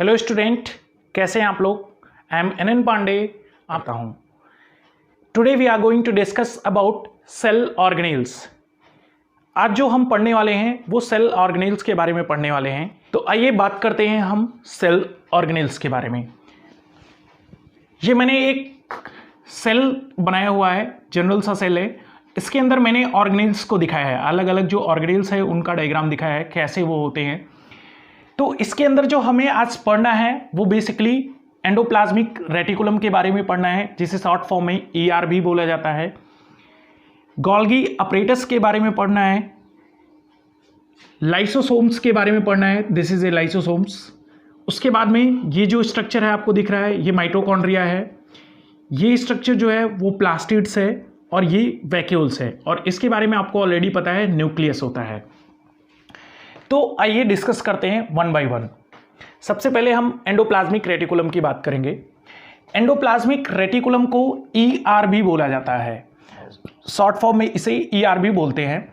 Hello student, कैसे हैं आप लोग। आई एम एन पांडे आता हूं। Today we are going to discuss about cell organelles. आज जो हम पढ़ने वाले हैं वो सेल ऑर्गेनेल्स के बारे में पढ़ने वाले हैं। तो आइए बात करते हैं हम सेल ऑर्गेनेल्स के बारे में। ये मैंने एक सेल बनाया हुआ है, जनरल सा सेल है। इसके अंदर मैंने ऑर्गेनेल्स को दिखाया है, अलग अलग जो ऑर्गेनेल्स है उनका डायग्राम दिखाया है, कैसे वो होते हैं। तो इसके अंदर जो हमें आज पढ़ना है वो बेसिकली एंडोप्लाज्मिक रेटिकुलम के बारे में पढ़ना है, जिसे शॉर्ट फॉर्म में ER भी बोला जाता है। गोल्गी अपरेटस के बारे में पढ़ना है। लाइसोसोम्स के बारे में पढ़ना है, दिस इज ए लाइसोसोम्स। उसके बाद में ये जो स्ट्रक्चर है आपको दिख रहा है, ये माइटोकॉन्ड्रिया है। ये स्ट्रक्चर जो है वो प्लास्टिड्स है और ये वैक्यूल्स है, और इसके बारे में आपको ऑलरेडी पता है, न्यूक्लियस होता है। तो आइए डिस्कस करते हैं वन बाय वन। सबसे पहले हम एंडोप्लाज्मिक रेटिकुलम की बात करेंगे। एंडोप्लाज्मिक रेटिकुलम को ER भी बोला जाता है, शॉर्ट फॉर्म में इसे ER भी बोलते हैं।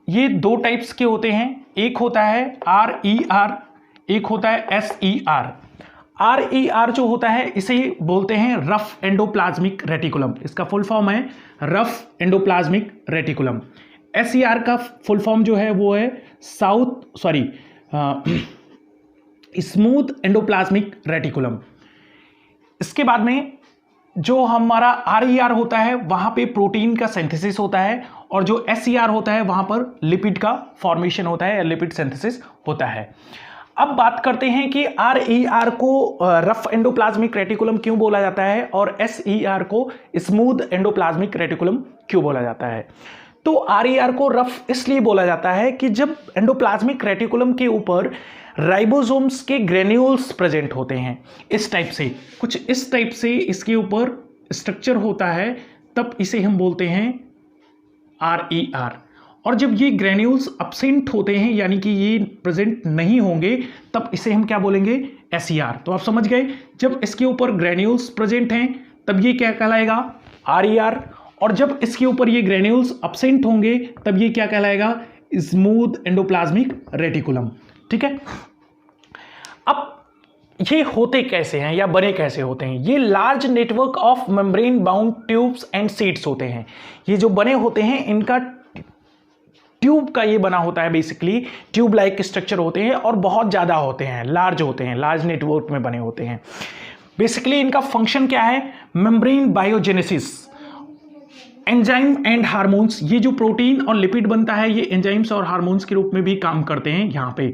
ये दो टाइप्स के होते हैं, एक होता है RER, एक होता है SER। RER जो होता है इसे बोलते हैं रफ एंडोप्लाज्मिक रेटिकुलम, इसका फुल फॉर्म है रफ एंडोप्लाज्मिक रेटिकुलम। SER का फुल फॉर्म जो है वो है स्मूथ एंडोप्लाज्मिक रेटिकुलम। इसके बाद में जो हमारा RER होता है वहां पे प्रोटीन का सिंथेसिस होता है, और जो SER होता है वहां पर लिपिड का फॉर्मेशन होता है, लिपिड सिंथेसिस होता है। अब बात करते हैं कि RER को रफ एंडोप्लाज्मिक रेटिकुलम क्यों बोला जाता है और SER को स्मूथ एंडोप्लाज्मिक रेटिकुलम क्यों बोला जाता है। तो RER को रफ इसलिए बोला जाता है कि जब एंडोप्लाज्मिक रेटिकुलम के ऊपर राइबोसोम्स के ग्रेन्यूल्स प्रेजेंट होते हैं, इस टाइप से, कुछ इस टाइप से इसके ऊपर स्ट्रक्चर होता है, तब इसे हम बोलते हैं RER। और जब ये ग्रेन्यूल्स अब्सेंट होते हैं, यानी कि ये प्रेजेंट नहीं होंगे, तब इसे हम क्या बोलेंगे, SER। तो आप समझ गए, जब इसके ऊपर ग्रेन्यूल्स प्रेजेंट हैं तब ये क्या कहलाएगा, RER। और जब इसके ऊपर ये ग्रेन्यूल्स अब्सेंट होंगे तब ये क्या कहलाएगा, स्मूथ एंडोप्लाज्मिक रेटिकुलम। ठीक है। अब ये होते कैसे हैं या बने कैसे होते हैं। ये large network of membrane bound tubes and seats होते हैं। ये जो बने होते हैं इनका ट्यूब का ये बना होता है, बेसिकली ट्यूब लाइक स्ट्रक्चर होते हैं और बहुत ज्यादा होते हैं, लार्ज होते हैं, लार्ज नेटवर्क में बने होते हैं। बेसिकली इनका फंक्शन क्या है, membrane biogenesis, enzyme and hormones. ये जो प्रोटीन और लिपिड बनता है ये एंजाइम्स और हार्मोन्स के रूप में भी काम करते हैं यहाँ पे।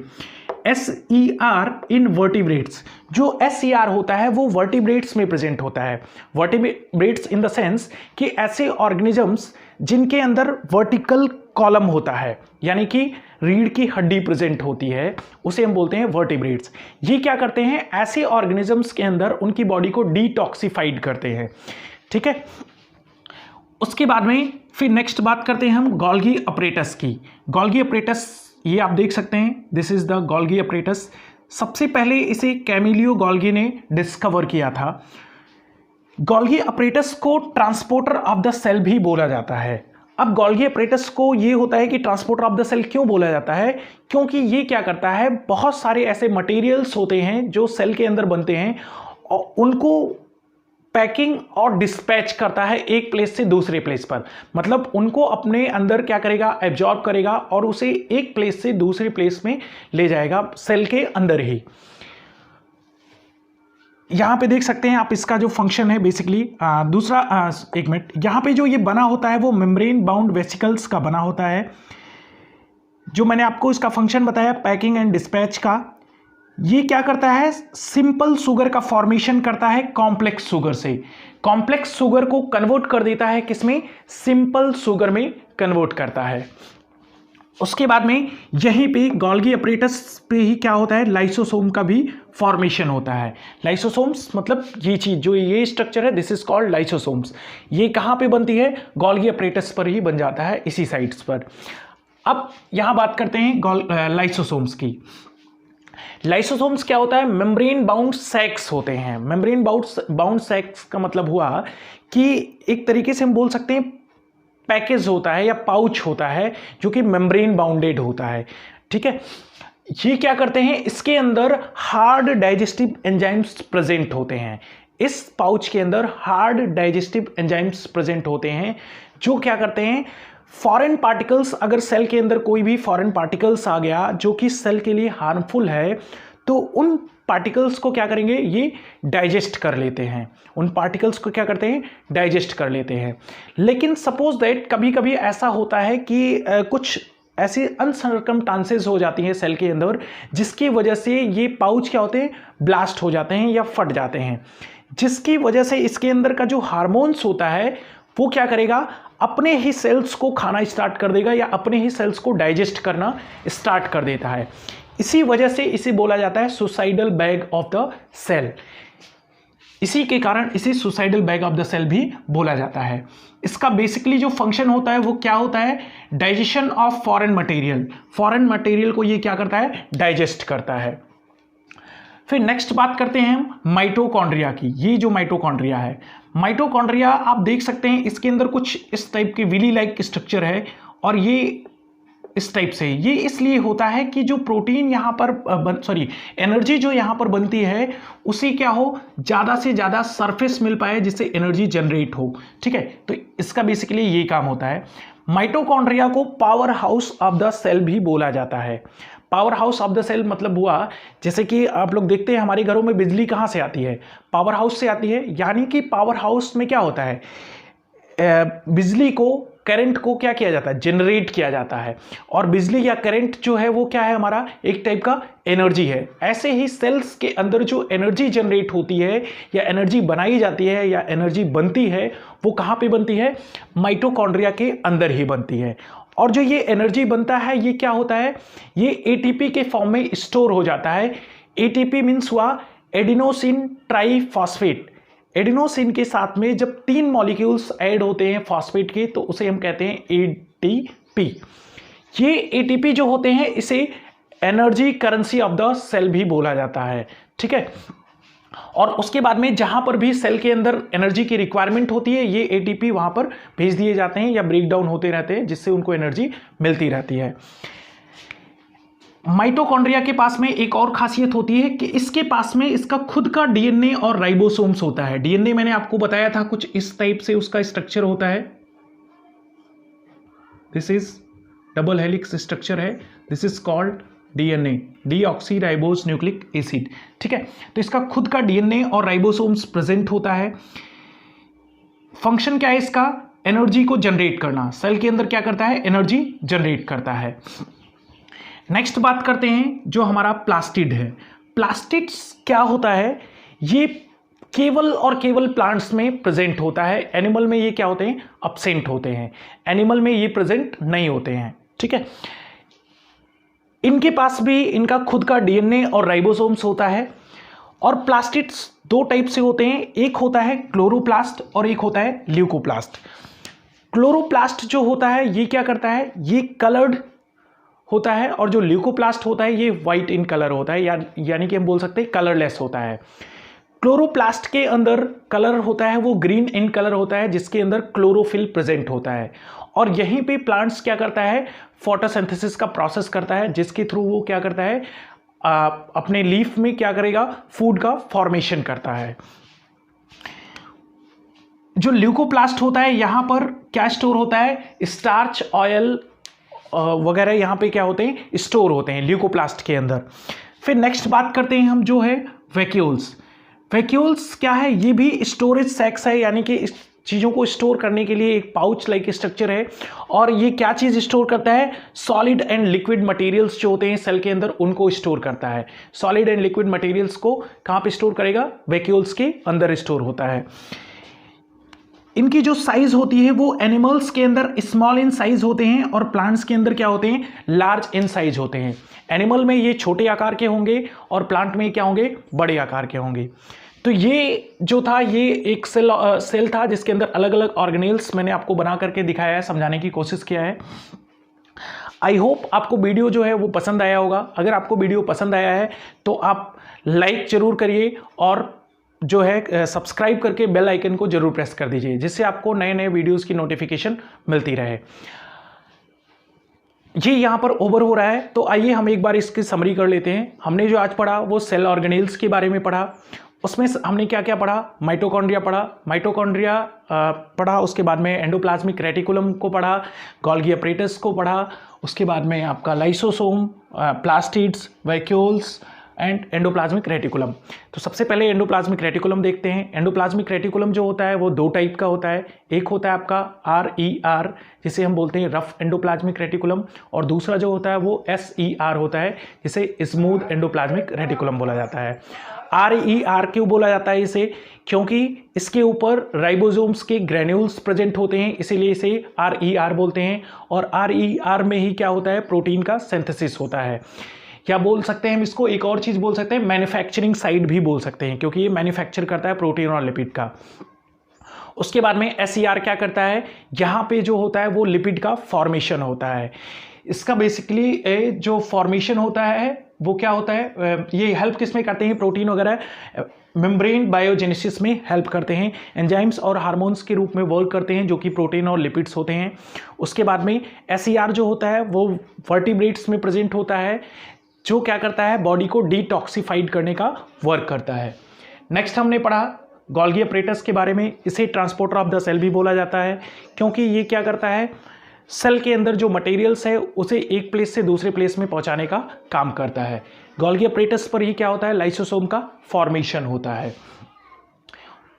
SER इन वर्टिब्रेट्स, जो SER होता है वो वर्टिब्रेट्स में प्रेजेंट होता है। वर्टिब्रेट्स इन द सेंस कि ऐसे ऑर्गेनिजम्स जिनके अंदर वर्टिकल कॉलम होता है, यानी कि रीढ़ की हड्डी प्रेजेंट होती है, उसे हम बोलते हैं वर्टिब्रेट्स। ये क्या करते हैं, ऐसे ऑर्गेनिजम्स के अंदर उनकी बॉडी को डिटॉक्सिफाइड करते हैं। ठीक है। उसके बाद में फिर नेक्स्ट बात करते हैं हम गोल्गी अपरेटस की। गोल्गी अपरेटस ये आप देख सकते हैं, this is the Golgi apparatus. सबसे पहले इसे कैमिलियो गोल्गी ने डिस्कवर किया था। गोल्गी अपरेटस को ट्रांसपोर्टर ऑफ द सेल भी बोला जाता है। अब गोल्गी अपरेटस को ये होता है कि ट्रांसपोर्टर ऑफ द सेल क्यों बोला जाता है, क्योंकि ये क्या करता है, बहुत सारे ऐसे मटेरियल्स होते हैं जो सेल के अंदर बनते हैं और उनको पैकिंग और डिस्पैच करता है एक प्लेस से दूसरे प्लेस पर। मतलब उनको अपने अंदर क्या करेगा, एब्जॉर्ब करेगा और उसे एक प्लेस से दूसरे प्लेस में ले जाएगा, सेल के अंदर ही। यहां पे देख सकते हैं आप इसका जो फंक्शन है बेसिकली। दूसरा एक मिनट, यहां पे जो ये बना होता है वो मेम्ब्रेन बाउंड वेसिकल्स का बना होता है। जो मैंने आपको इसका फंक्शन बताया पैकिंग एंड डिस्पैच का, ये क्या करता है, सिंपल शुगर का फॉर्मेशन करता है कॉम्प्लेक्स शुगर से। कॉम्प्लेक्स शुगर को कन्वर्ट कर देता है किसमें, सिंपल शुगर में कन्वर्ट करता है। उसके बाद में यहीं पे गोल्गी अपरेटस पे ही क्या होता है, लाइसोसोम का भी फॉर्मेशन होता है। लाइसोसोम्स मतलब ये चीज, जो ये स्ट्रक्चर है, दिस इज कॉल्ड लाइसोसोम्स। ये कहां पे बनती है, गोल्गी अपरेटस पर ही बन जाता है, इसी साइट्स पर। अब यहां बात करते हैं लाइसोसोम्स की। लाइसोसोम्स क्या होता है, मेम्ब्रेन बाउंड सैक्स होते हैं। मेम्ब्रेन बाउंड सैक्स का मतलब हुआ कि एक तरीके से हम बोल सकते हैं पैकेज होता है या पाउच होता है जो कि मेम्ब्रेन बाउंडेड होता है। ठीक है। ये क्या करते हैं, इसके अंदर हार्ड डाइजेस्टिव एंजाइम्स प्रेजेंट होते हैं। इस पाउच के अंदर हार्ड डाइजेस्टिव एंजाइम्स प्रेजेंट होते हैं जो क्या करते हैं, फॉरेन पार्टिकल्स, अगर सेल के अंदर कोई भी फॉरेन पार्टिकल्स आ गया जो कि सेल के लिए हार्मफुल है, तो उन पार्टिकल्स को क्या करेंगे, ये डाइजेस्ट कर लेते हैं। उन पार्टिकल्स को क्या करते हैं, डाइजेस्ट कर लेते हैं। लेकिन सपोज दैट कभी कभी ऐसा होता है कि कुछ ऐसी अनसर्कमस्टांसेस हो जाती हैं सेल के अंदर, जिसकी वजह से ये पाउच क्या होते हैं, ब्लास्ट हो जाते हैं या फट जाते हैं, जिसकी वजह से इसके अंदर का जो हार्मोन्स होता है वो क्या करेगा, अपने ही सेल्स को खाना स्टार्ट कर देगा या अपने ही सेल्स को डाइजेस्ट करना स्टार्ट कर देता है। इसी वजह से इसे बोला जाता है suicidal bag of the cell. इसी के कारण इसे suicidal bag of the cell भी बोला जाता है। इसका बेसिकली जो फंक्शन होता है वो क्या होता है, digestion of foreign material. Foreign material को ये क्या करता है, डाइजेस्ट करता है। फिर नेक्स्ट बात करते हैं हम माइटोकॉन्ड्रिया की। ये जो माइटोकॉन्ड्रिया है, माइटोकॉन्ड्रिया आप देख सकते हैं इसके अंदर कुछ इस टाइप की विली लाइक स्ट्रक्चर है, और ये इस टाइप से, ये इसलिए होता है कि जो प्रोटीन यहाँ पर एनर्जी जो यहाँ पर बनती है उसे क्या हो, ज़्यादा से ज़्यादा सरफेस मिल पाए जिससे एनर्जी जनरेट हो। ठीक है, तो इसका बेसिकली ये काम होता है। माइटोकॉन्ड्रिया को power house of the cell भी बोला जाता है। Power house of the cell मतलब हुआ, जैसे कि आप लोग देखते हैं हमारे घरों में बिजली कहाँ से आती है, पावर हाउस से आती है। यानी कि पावर हाउस में क्या होता है, बिजली को, करंट को क्या किया जाता है, जनरेट किया जाता है। और बिजली या करंट जो है वो क्या है, हमारा एक टाइप का एनर्जी है। ऐसे ही सेल्स के अंदर जो एनर्जी जनरेट होती है या एनर्जी बनाई जाती है या एनर्जी बनती है, वो कहाँ पे बनती है, माइटोकॉन्ड्रिया के अंदर ही बनती है। और जो ये एनर्जी बनता है ये क्या होता है, ये एटीपी के फॉर्म में स्टोर हो जाता है। एटीपी मीन्स हुआ एडिनोसिन ट्राइफॉस्फेट। एडिनोसिन के साथ में जब 3 मॉलिक्यूल्स ऐड होते हैं फॉस्फेट के, तो उसे हम कहते हैं एटीपी। ये एटीपी जो होते हैं इसे energy currency of the cell भी बोला जाता है। ठीक है, और उसके बाद में जहां पर भी सेल के अंदर एनर्जी की रिक्वायरमेंट होती है, ये एटीपी वहां पर भेज दिए जाते हैं या ब्रेक डाउन होते रहते हैं, जिससे उनको एनर्जी मिलती रहती है। माइटोकॉन्ड्रिया के पास में एक और खासियत होती है कि इसके पास में इसका खुद का डीएनए और राइबोसोम्स होता है। डीएनए मैंने आपको बताया था कुछ इस टाइप से उसका स्ट्रक्चर होता है। This is double helix structure है, this is called DNA, deoxy ribose nucleic acid. ठीक है, तो इसका खुद का डीएनए और राइबोसोम्स प्रेजेंट होता है। फंक्शन क्या है इसका, एनर्जी को जनरेट करना। सेल के अंदर क्या करता है, एनर्जी जनरेट करता है। नेक्स्ट बात करते हैं जो हमारा प्लास्टिड है। प्लास्टिड्स क्या होता है, ये केवल और केवल प्लांट्स में प्रेजेंट होता है। एनिमल में ये क्या होते हैं, अब्सेंट होते हैं। एनिमल में ये प्रेजेंट नहीं होते हैं। ठीक है, इनके पास भी इनका खुद का डीएनए और राइबोसोम्स होता है। और प्लास्टिड्स 2 टाइप से होते हैं, एक होता है क्लोरोप्लास्ट और एक होता है ल्यूकोप्लास्ट। क्लोरोप्लास्ट जो होता है ये क्या करता है, ये कलर्ड होता है, और जो ल्यूकोप्लास्ट होता है ये वाइट इन कलर होता है, यानी कि हम बोल सकते हैं कलरलेस होता है। क्लोरोप्लास्ट के अंदर कलर होता है वो ग्रीन इन कलर होता है, जिसके अंदर क्लोरोफिल प्रेजेंट होता है। और यहीं पे प्लांट्स क्या करता है, फोटोसिंथेसिस का प्रोसेस करता है, जिसके थ्रू वो क्या करता है, अपने लीफ में क्या करेगा, फूड का फॉर्मेशन करता है। जो ल्यूकोप्लास्ट होता है यहां पर क्या स्टोर होता है, स्टार्च, ऑयल वगैरह यहाँ पे क्या होते हैं, स्टोर होते हैं ल्यूकोप्लास्ट के अंदर। फिर नेक्स्ट बात करते हैं हम जो है वैक्यूल्स। वैक्यूल्स क्या है, ये भी स्टोरेज सैक्स है, यानी कि इस चीज़ों को स्टोर करने के लिए एक पाउच लाइक स्ट्रक्चर है। और ये क्या चीज़ स्टोर करता है, सॉलिड एंड लिक्विड मटेरियल्स जो होते हैं सेल के अंदर उनको स्टोर करता है। सॉलिड एंड लिक्विड मटेरियल्स को कहाँ पे स्टोर करेगा, वैक्यूल्स के अंदर स्टोर होता है। इनकी जो साइज होती है वो एनिमल्स के अंदर स्मॉल इन साइज होते हैं और प्लांट्स के अंदर क्या होते हैं, लार्ज इन साइज होते हैं। एनिमल में ये छोटे आकार के होंगे और प्लांट में क्या होंगे, बड़े आकार के होंगे। तो ये जो था ये एक सेल था जिसके अंदर अलग अलग ऑर्गेनेल्स मैंने आपको बना करके दिखाया है, समझाने की कोशिश किया है। आई होप आपको वीडियो जो है वो पसंद आया होगा। अगर आपको वीडियो पसंद आया है तो आप लाइक जरूर करिए और जो है सब्सक्राइब करके बेल आइकन को जरूर प्रेस कर दीजिए, जिससे आपको नए नए वीडियोस की नोटिफिकेशन मिलती रहे। ये यहाँ पर ओवर हो रहा है, तो आइए हम एक बार इसकी समरी कर लेते हैं। हमने जो आज पढ़ा वो सेल ऑर्गेनेल्स के बारे में पढ़ा। उसमें हमने क्या क्या पढ़ा? माइटोकॉन्ड्रिया पढ़ा, पढ़ा, उसके बाद में एंडोप्लाज्मिक रेटिकुलम को पढ़ा, गोल्गी अपरेटस को पढ़ा, उसके बाद में आपका lysosome, plastids, vacuoles and endoplasmic reticulum. तो सबसे पहले एंडोप्लाज्मिक रेटिकुलम देखते हैं। एंडोप्लाज्मिक रेटिकुलम जो होता है वो दो टाइप का होता है। एक होता है आपका RER, जिसे हम बोलते हैं रफ एंडोप्लाज्मिक रेटिकुलम, और दूसरा जो होता है वो SER होता है, जिसे स्मूथ एंडोप्लाज्मिक रेटिकुलम बोला जाता है। RER क्यों बोला जाता है इसे? क्योंकि इसके ऊपर राइबोसोम्स के ग्रेन्यूल्स प्रेजेंट होते हैं, इसीलिए इसे RER बोलते हैं। और RER में ही क्या होता है? प्रोटीन का सिंथेसिस होता है। क्या बोल सकते हैं हम इसको? एक और चीज बोल सकते हैं, मैन्युफैक्चरिंग साइड भी बोल सकते हैं, क्योंकि ये मैन्युफैक्चर करता है प्रोटीन और लिपिड का। उसके बाद में SER क्या करता है? यहाँ पे जो होता है वो लिपिड का फॉर्मेशन होता है। इसका बेसिकली जो फॉर्मेशन होता है वो क्या होता है? ये हेल्प किस में करते हैं? प्रोटीन वगैरह मेम्ब्रेन बायोजेनेसिस में हेल्प करते हैं। एंजाइम्स और हार्मोन्स के रूप में वर्क करते हैं, जो कि प्रोटीन और लिपिड्स होते हैं। उसके बाद में SER जो होता है वो वर्टिब्रेट्स में प्रेजेंट होता है, जो क्या करता है? बॉडी को डिटॉक्सिफाइड करने का वर्क करता है। नेक्स्ट हमने पढ़ा गोल्गी अपरेटस के बारे में। इसे ट्रांसपोर्टर ऑफ द सेल भी बोला जाता है, क्योंकि ये क्या करता है? सेल के अंदर जो मटेरियल्स है उसे एक प्लेस से दूसरे प्लेस में पहुंचाने का काम करता है। गोल्गी अपरेटस पर ही क्या होता है? लाइसोसोम का फॉर्मेशन होता है।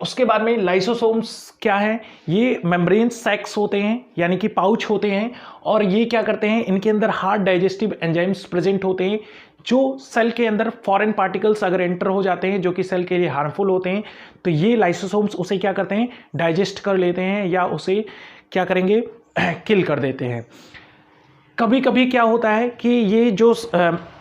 उसके बाद में लाइसोसोम्स क्या है? ये मेम्ब्रेन सैक्स होते हैं, यानी कि पाउच होते हैं, और ये क्या करते हैं? इनके अंदर हार्ड डाइजेस्टिव एंजाइम्स प्रेजेंट होते हैं, जो सेल के अंदर फॉरेन पार्टिकल्स अगर एंटर हो जाते हैं जो कि सेल के लिए हार्मफुल होते हैं, तो ये लाइसोसोम्स उसे क्या करते हैं? डाइजेस्ट कर लेते हैं, या उसे क्या करेंगे? किल कर देते हैं। कभी कभी क्या होता है कि ये जो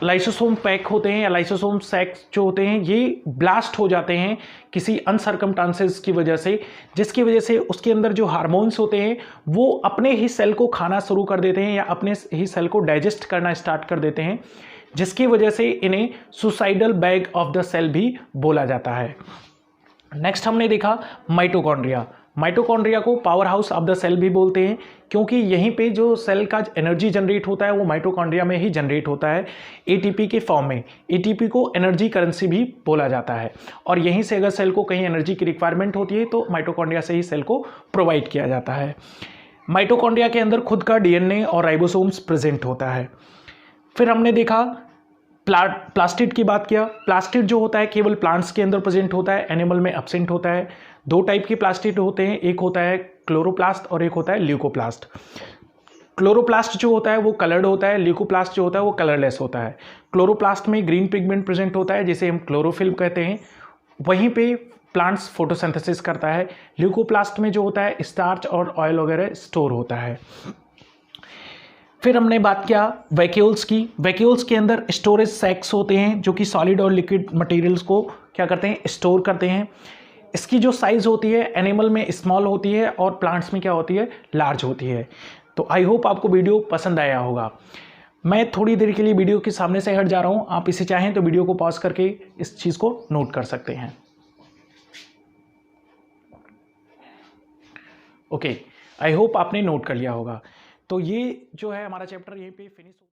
लाइसोसोम पैक होते हैं या लाइसोसोम सैक्स जो होते हैं, ये ब्लास्ट हो जाते हैं किसी अनसर्कमस्टांसेस की वजह से, जिसकी वजह से उसके अंदर जो हार्मोन्स होते हैं वो अपने ही सेल को खाना शुरू कर देते हैं, या अपने ही सेल को डाइजेस्ट करना स्टार्ट कर देते हैं, जिसकी वजह से इन्हें suicidal bag of the cell भी बोला जाता है। नेक्स्ट हमने देखा माइटोकॉन्ड्रिया। माइटोकॉन्ड्रिया को power house of the cell भी बोलते हैं, क्योंकि यहीं पे जो सेल का एनर्जी जनरेट होता है वो माइटोकॉन्ड्रिया में ही जनरेट होता है ATP के फॉर्म में। ATP को एनर्जी करेंसी भी बोला जाता है, और यहीं से अगर सेल को कहीं एनर्जी की रिक्वायरमेंट होती है तो माइटोकॉन्ड्रिया से ही सेल को प्रोवाइड किया जाता है। माइटोकॉन्ड्रिया के अंदर खुद का DNA और राइबोसोम्स प्रेजेंट होता है। फिर हमने देखा प्लास्टिड की बात किया। प्लास्टिड जो होता है केवल प्लांट्स के अंदर प्रेजेंट होता है, एनिमल में एब्सेंट होता है। दो टाइप के प्लास्टिड होते हैं, एक होता है क्लोरोप्लास्ट और एक होता है ल्यूकोप्लास्ट। क्लोरोप्लास्ट जो होता है वो कलर्ड होता है, ल्यूकोप्लास्ट जो होता है वो कलरलेस होता है। क्लोरोप्लास्ट में ग्रीन पिगमेंट प्रेजेंट होता है, जिसे हम क्लोरोफिल कहते हैं, वहीं पे प्लांट्स फोटोसिंथेसिस करता है। ल्यूकोप्लास्ट में जो होता है स्टार्च और ऑयल वगैरह स्टोर होता है। फिर हमने बात किया वैक्यूल्स की। वैक्यूल्स के अंदर स्टोरेज सैक्स होते हैं, जो कि सॉलिड और लिक्विड मटेरियल्स को क्या करते हैं? स्टोर करते हैं। इसकी जो साइज़ होती है एनिमल में स्मॉल होती है और प्लांट्स में क्या होती है? लार्ज होती है। तो आई होप आपको वीडियो पसंद आया होगा। मैं थोड़ी देर के लिए वीडियो के सामने से हट जा रहा हूँ, आप इसे चाहें तो वीडियो को पॉज करके इस चीज़ को नोट कर सकते हैं। ओके, आई होप आपने नोट कर लिया होगा। तो ये जो है हमारा चैप्टर यहीं पे फिनिश